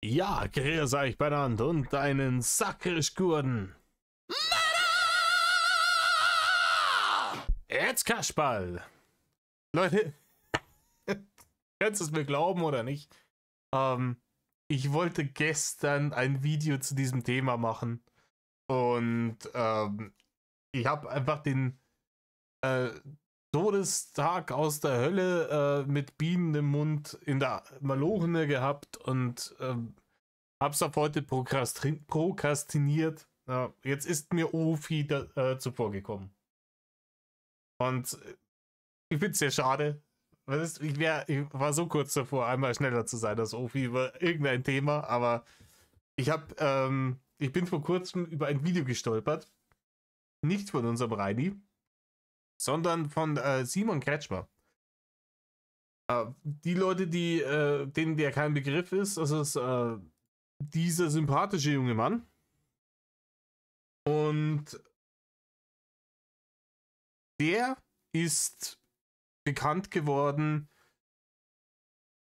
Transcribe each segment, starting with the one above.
Ja, grüß euch benannt und einen Sackerschgurden. Jetzt Kasperl. Leute, kannst du es mir glauben oder nicht? Ähm, Ich wollte gestern ein Video zu diesem Thema machen und ich habe einfach den äh, Todestag aus der Hölle mit Bienen im Mund in der Malorene gehabt und hab's ab heute prokrastiniert. Ja, jetzt ist mir Ofi zuvor gekommen. Und ich find's sehr schade. Ich war so kurz davor, einmal schneller zu sein als Ofi über irgendein Thema, aber ich bin vor kurzem über ein Video gestolpert. Nicht von unserem Reini, sondern von Simon Kretschmer. Die Leute, denen der kein Begriff ist, das ist dieser sympathische junge Mann. Und der ist bekannt geworden,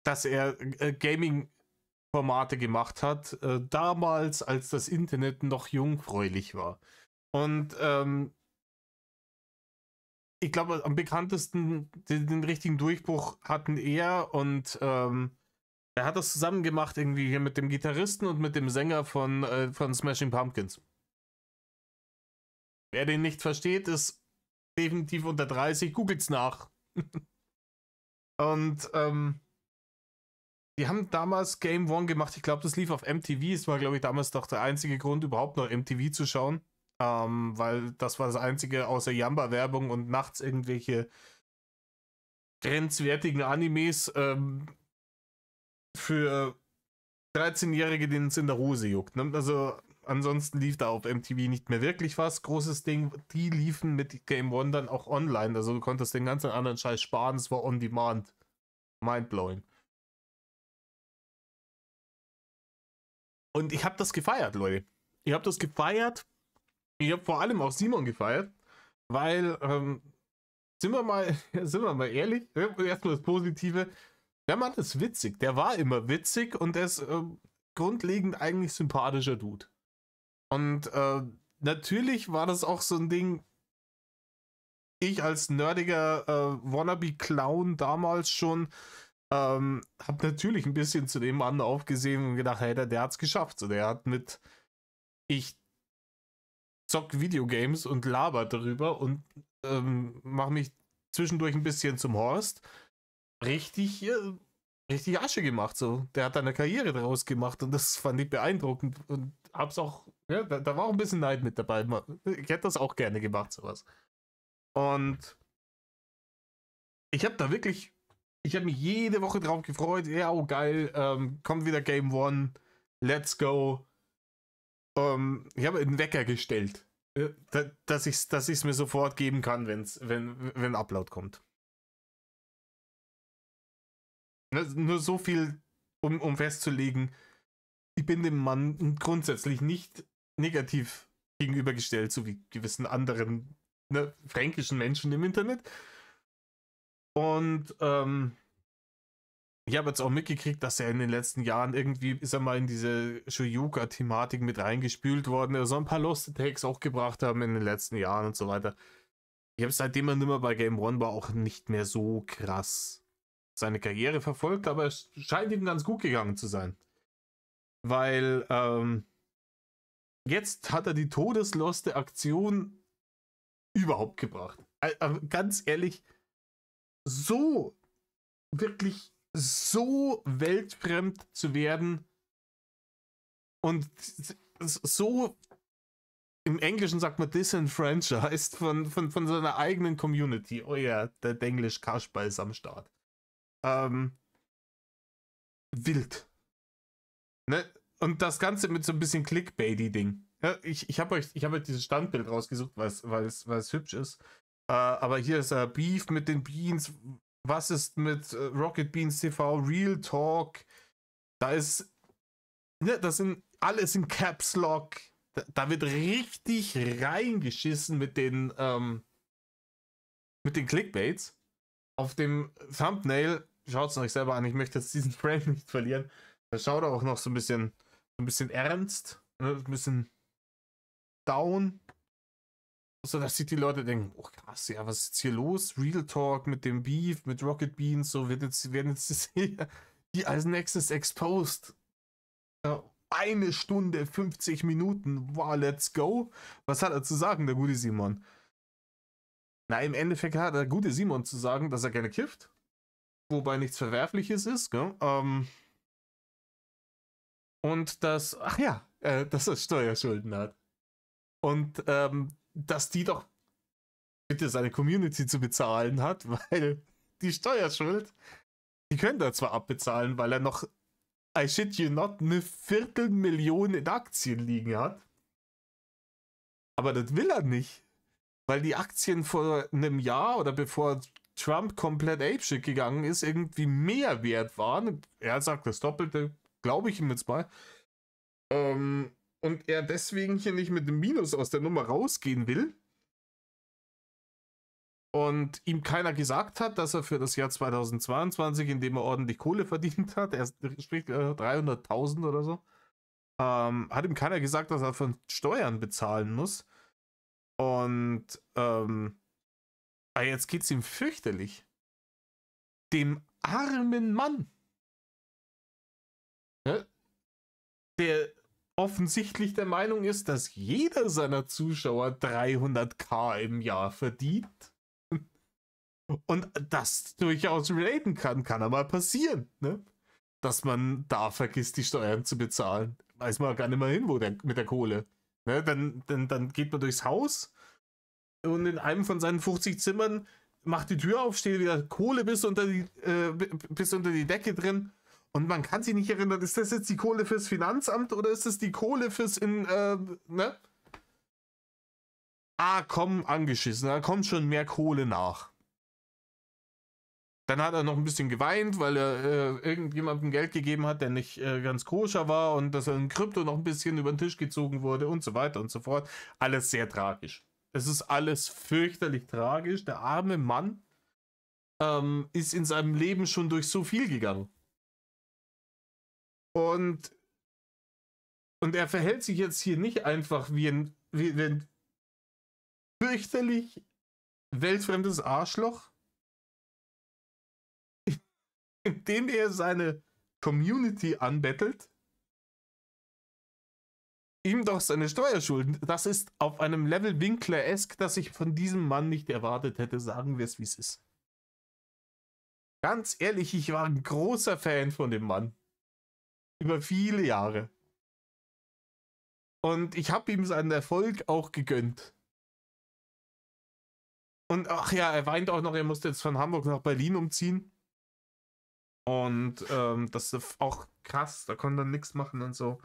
dass er Gaming-Formate gemacht hat, damals, als das Internet noch jungfräulich war. Und ich glaube, am bekanntesten den richtigen Durchbruch hatten er und er hat das zusammen gemacht, irgendwie hier mit dem Gitarristen und mit dem Sänger von Smashing Pumpkins. Wer den nicht versteht, ist definitiv unter 30, googelt's nach. Und die haben damals Game One gemacht. Ich glaube, das lief auf MTV. Es war, glaube ich, damals doch der einzige Grund, überhaupt noch MTV zu schauen. Weil das war das einzige außer Jamba-Werbung und nachts irgendwelche grenzwertigen Animes für 13-Jährige, denen es in der Hose juckt. Ne? Also ansonsten lief da auf MTV nicht mehr wirklich was. Großes Ding. Die liefen mit Game One dann auch online. Also du konntest den ganzen anderen Scheiß sparen. Es war on demand. Mindblowing. Und ich habe das gefeiert, Leute. Ich habe das gefeiert. Ich habe vor allem auch Simon gefeiert, weil, sind wir mal ehrlich, erstmal das Positive, der Mann ist witzig. Der war immer witzig und er ist grundlegend eigentlich sympathischer Dude. Und natürlich war das auch so ein Ding, ich als nerdiger Wannabe-Clown damals schon, habe natürlich ein bisschen zu dem Mann aufgesehen und gedacht, hey, der hat's geschafft. So, der hat ich zock Videogames und laber darüber und mache mich zwischendurch ein bisschen zum Horst. Richtig, richtig Asche gemacht. So. Der hat eine Karriere daraus gemacht und das fand ich beeindruckend und hab's auch, ja, da war auch ein bisschen Neid mit dabei. Ich hätte das auch gerne gemacht, sowas. Und ich habe mich jede Woche drauf gefreut. Ja, oh geil, kommt wieder Game One, let's go. Ich habe einen Wecker gestellt, dass ich's mir sofort geben kann, wenn Upload kommt. Nur so viel, um festzulegen, ich bin dem Mann grundsätzlich nicht negativ gegenübergestellt, so wie gewissen anderen fränkischen Menschen im Internet. Und ich habe jetzt auch mitgekriegt, dass er in den letzten Jahren irgendwie, ist er mal in diese Shoyuka-Thematik mit reingespült worden, er so ein paar Lost Takes auch gebracht haben in den letzten Jahren und so weiter. Ich habe seitdem er nimmer bei Game One war auch nicht mehr so krass seine Karriere verfolgt, aber es scheint ihm ganz gut gegangen zu sein. Weil jetzt hat er die todesloste Aktion überhaupt gebracht. Ganz ehrlich, so wirklich so weltfremd zu werden und so, im Englischen sagt man disenfranchised von seiner eigenen Community. Oh ja, der Denglisch Kasperl ist am Start. Wild. Ne? Und das Ganze mit so ein bisschen Clickbaity-Ding. Ja, ich habe euch dieses Standbild rausgesucht, weil es hübsch ist. Aber hier ist Beef mit den Beans. Was ist mit Rocket Beans TV? Real Talk. Da ist, ne, das sind alles in Caps Lock. Da wird richtig reingeschissen mit den Clickbaits. Auf dem Thumbnail, schaut es euch selber an, ich möchte jetzt diesen Frame nicht verlieren. Er schaut auch noch so ein bisschen ernst, ne? Ein bisschen down. So dass sich die Leute denken, oh krass, ja, was ist jetzt hier los? Real Talk mit dem Beef, mit Rocket Beans, so werden jetzt die als nächstes exposed. Ja, 1 Stunde, 50 Minuten, wow, let's go. Was hat er zu sagen, der gute Simon? Na, im Endeffekt hat der gute Simon zu sagen, dass er gerne kifft. Wobei nichts Verwerfliches ist, gell? Und ach ja, dass er Steuerschulden hat. Und dass die doch bitte seine Community zu bezahlen hat, weil die Steuerschuld, die könnte er zwar abbezahlen, weil er noch, I shit you not, 250.000 in Aktien liegen hat. Aber das will er nicht. Weil die Aktien vor einem Jahr oder bevor Trump komplett apeshit gegangen ist, irgendwie mehr wert waren. Er sagt das Doppelte, glaube ich ihm jetzt mal. Und er deswegen hier nicht mit dem Minus aus der Nummer rausgehen will. Und ihm keiner gesagt hat, dass er für das Jahr 2022, in dem er ordentlich Kohle verdient hat, er spricht 300.000 oder so, hat ihm keiner gesagt, dass er von Steuern bezahlen muss. Und jetzt geht es ihm fürchterlich. Dem armen Mann, ja, der offensichtlich der Meinung ist, dass jeder seiner Zuschauer 300.000 im Jahr verdient. Und das durchaus relaten kann er mal passieren, ne? Dass man da vergisst, die Steuern zu bezahlen. Weiß man gar nicht mehr hin, mit der Kohle. Ne? Dann geht man durchs Haus und in einem von seinen 50 Zimmern macht die Tür auf, steht wieder Kohle bis unter die Decke drin. Und man kann sich nicht erinnern, ist das jetzt die Kohle fürs Finanzamt oder ist das die Kohle fürs ne? Komm, angeschissen, da kommt schon mehr Kohle nach. Dann hat er noch ein bisschen geweint, weil er irgendjemandem Geld gegeben hat, der nicht ganz koscher war und dass er in Krypto noch ein bisschen über den Tisch gezogen wurde und so weiter und so fort. Alles sehr tragisch. Es ist alles fürchterlich tragisch. Der arme Mann ist in seinem Leben schon durch so viel gegangen. Und er verhält sich jetzt hier nicht einfach wie ein fürchterlich weltfremdes Arschloch, indem er seine Community anbettelt, ihm doch seine Steuerschulden. Das ist auf einem Level Winkler-esque, das ich von diesem Mann nicht erwartet hätte. Sagen wir es, wie es ist. Ganz ehrlich, ich war ein großer Fan von dem Mann. Über viele Jahre. Und ich habe ihm seinen Erfolg auch gegönnt. Und ach ja, er weint auch noch, er musste jetzt von Hamburg nach Berlin umziehen. Und das ist auch krass, da konnte er nichts machen und so.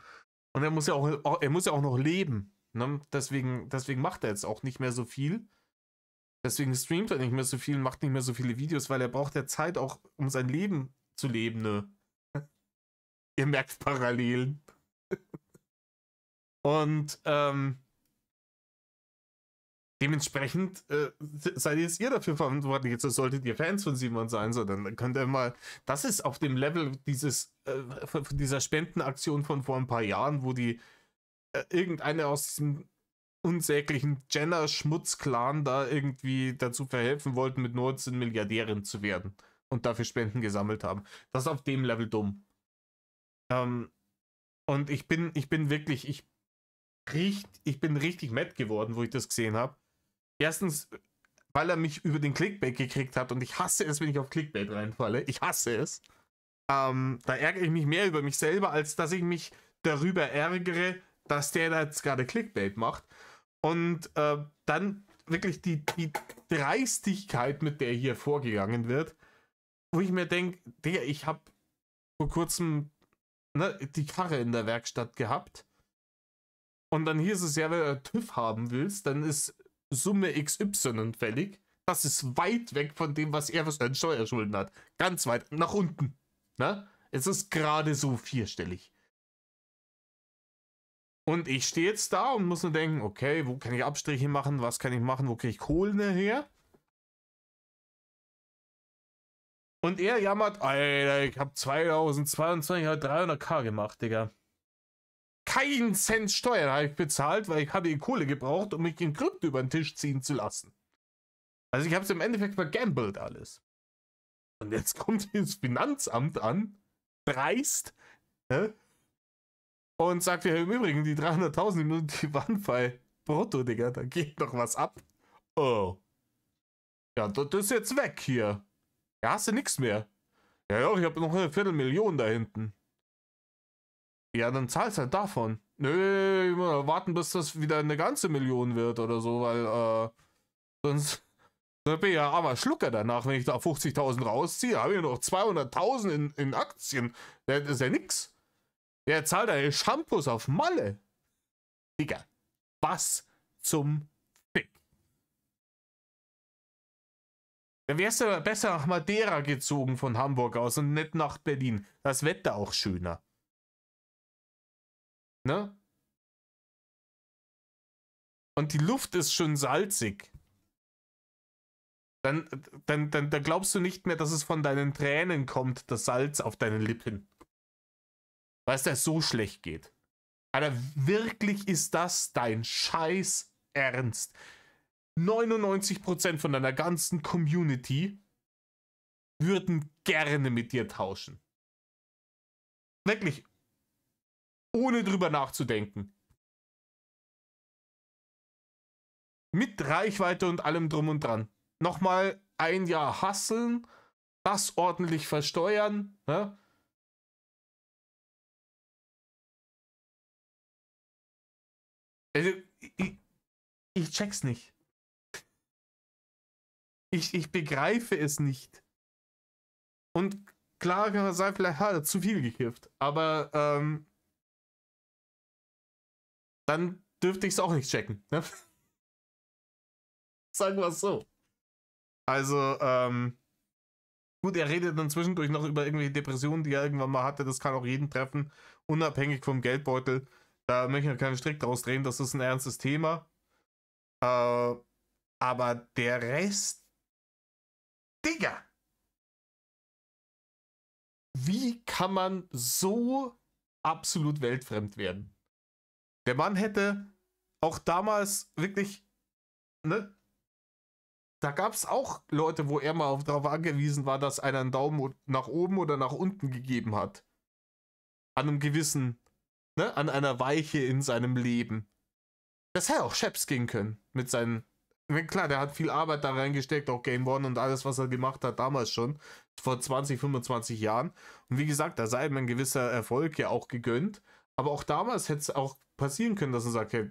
Und er muss ja auch noch leben. Ne? Deswegen macht er jetzt auch nicht mehr so viel. Deswegen streamt er nicht mehr so viel, macht nicht mehr so viele Videos, weil er braucht ja Zeit auch, um sein Leben zu leben. Ne? Ihr merkt Parallelen. Und dementsprechend seid jetzt ihr dafür verantwortlich. Jetzt solltet ihr Fans von Simon sein, so dann könnt ihr mal. Das ist auf dem Level dieser Spendenaktion von vor ein paar Jahren, wo die irgendeine aus diesem unsäglichen Jenner-Schmutz-Clan da irgendwie dazu verhelfen wollten, mit 19 Milliardärin zu werden und dafür Spenden gesammelt haben. Das ist auf dem Level dumm. Und ich bin richtig mad geworden, wo ich das gesehen habe. Erstens, weil er mich über den Clickbait gekriegt hat und ich hasse es, wenn ich auf Clickbait reinfalle. Ich hasse es. Da ärgere ich mich mehr über mich selber, als dass ich mich darüber ärgere, dass der da jetzt gerade Clickbait macht. Und dann wirklich die Dreistigkeit, mit der hier vorgegangen wird, wo ich mir denke, Digga, ich habe vor kurzem die Karre in der Werkstatt gehabt. Und dann hieß es ja, wenn du TÜV haben willst, dann ist Summe XY fällig. Das ist weit weg von dem, was er für Steuerschulden hat. Ganz weit nach unten. Ne? Es ist gerade so vierstellig. Und ich stehe jetzt da und muss nur denken, okay, wo kann ich Abstriche machen? Was kann ich machen? Wo kriege ich Kohle her? Und er jammert, Alter, ich hab 2022 halt 300.000 gemacht, Digga. Kein Cent Steuern habe ich bezahlt, weil ich habe die Kohle gebraucht, um mich in Krypto über den Tisch ziehen zu lassen. Also ich habe es im Endeffekt vergambelt alles. Und jetzt kommt das Finanzamt an, dreist, ne? Und sagt ja im Übrigen, die 300.000, die waren bei brutto, Digga, da geht noch was ab. Oh. Ja, das ist jetzt weg hier. Ja, hast du nichts mehr. Ja, ja, ich habe noch eine Viertelmillion da hinten. Ja, dann zahlst halt davon. Nö, ich muss warten, bis das wieder eine ganze Million wird oder so, weil sonst bin ich ja armer Schlucker danach, wenn ich da 50.000 rausziehe. Habe ich noch 200.000 in Aktien. Das ist ja nix. Der zahlt deine Shampoos auf Malle. Digga, was zum Fick? Dann wärst du besser nach Madeira gezogen von Hamburg aus und nicht nach Berlin. Das Wetter auch schöner. Ne? Und die Luft ist schon salzig. Dann glaubst du nicht mehr, dass es von deinen Tränen kommt, das Salz auf deinen Lippen. Weil es dir so schlecht geht. Alter, wirklich ist das dein Scheiß Ernst? 99% von deiner ganzen Community würden gerne mit dir tauschen. Wirklich. Ohne drüber nachzudenken. Mit Reichweite und allem drum und dran. Nochmal ein Jahr hustlen, das ordentlich versteuern, ne? Also, ich check's nicht. Ich begreife es nicht. Und klar kann man sagen, vielleicht hat er zu viel gekifft, aber dann dürfte ich es auch nicht checken. Ne? Sagen wir es so. Also, gut, er redet dann zwischendurch noch über irgendwelche Depressionen, die er irgendwann mal hatte. Das kann auch jeden treffen, unabhängig vom Geldbeutel. Da möchte ich ja keinen Strick draus drehen, das ist ein ernstes Thema. Aber der Rest, Digga! Wie kann man so absolut weltfremd werden? Der Mann hätte auch damals wirklich, ne? Da gab es auch Leute, wo er mal darauf angewiesen war, dass einer einen Daumen nach oben oder nach unten gegeben hat. An einem gewissen, ne? An einer Weiche in seinem Leben. Das hätte auch Scheps gehen können. Mit seinen. Klar, der hat viel Arbeit da reingesteckt, auch Game One und alles, was er gemacht hat, damals schon. Vor 20, 25 Jahren. Und wie gesagt, da sei ihm ein gewisser Erfolg ja auch gegönnt. Aber auch damals hätte es auch passieren können, dass er sagt, hey,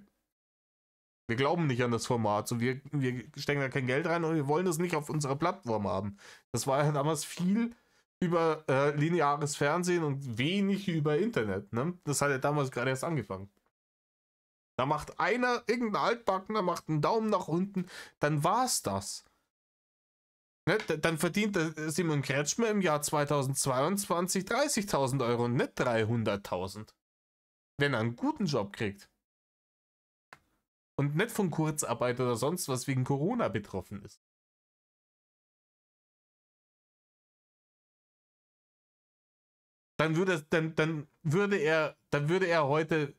wir glauben nicht an das Format. So, wir stecken da kein Geld rein und wir wollen das nicht auf unserer Plattform haben. Das war ja damals viel über lineares Fernsehen und wenig über Internet. Ne? Das hat ja damals gerade erst angefangen. Da macht einer, irgendein Altbackner, macht einen Daumen nach unten, dann war's das. Ne? Dann verdient Simon Kretschmer im Jahr 2022 30.000 Euro und nicht 300.000. Wenn er einen guten Job kriegt. Und nicht von Kurzarbeit oder sonst was wegen Corona betroffen ist. Dann würde er heute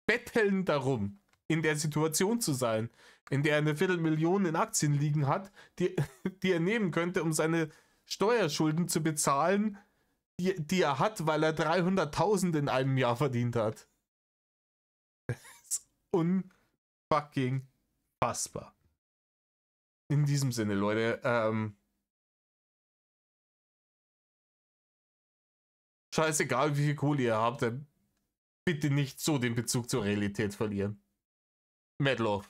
betteln darum, in der Situation zu sein, in der er eine Viertelmillion in Aktien liegen hat, die er nehmen könnte, um seine Steuerschulden zu bezahlen, die er hat, weil er 300.000 in einem Jahr verdient hat. Das ist unfucking fassbar. In diesem Sinne, Leute, scheißegal, wie viel Kohle ihr habt, bitte nicht so den Bezug zur Realität verlieren. Mad Love.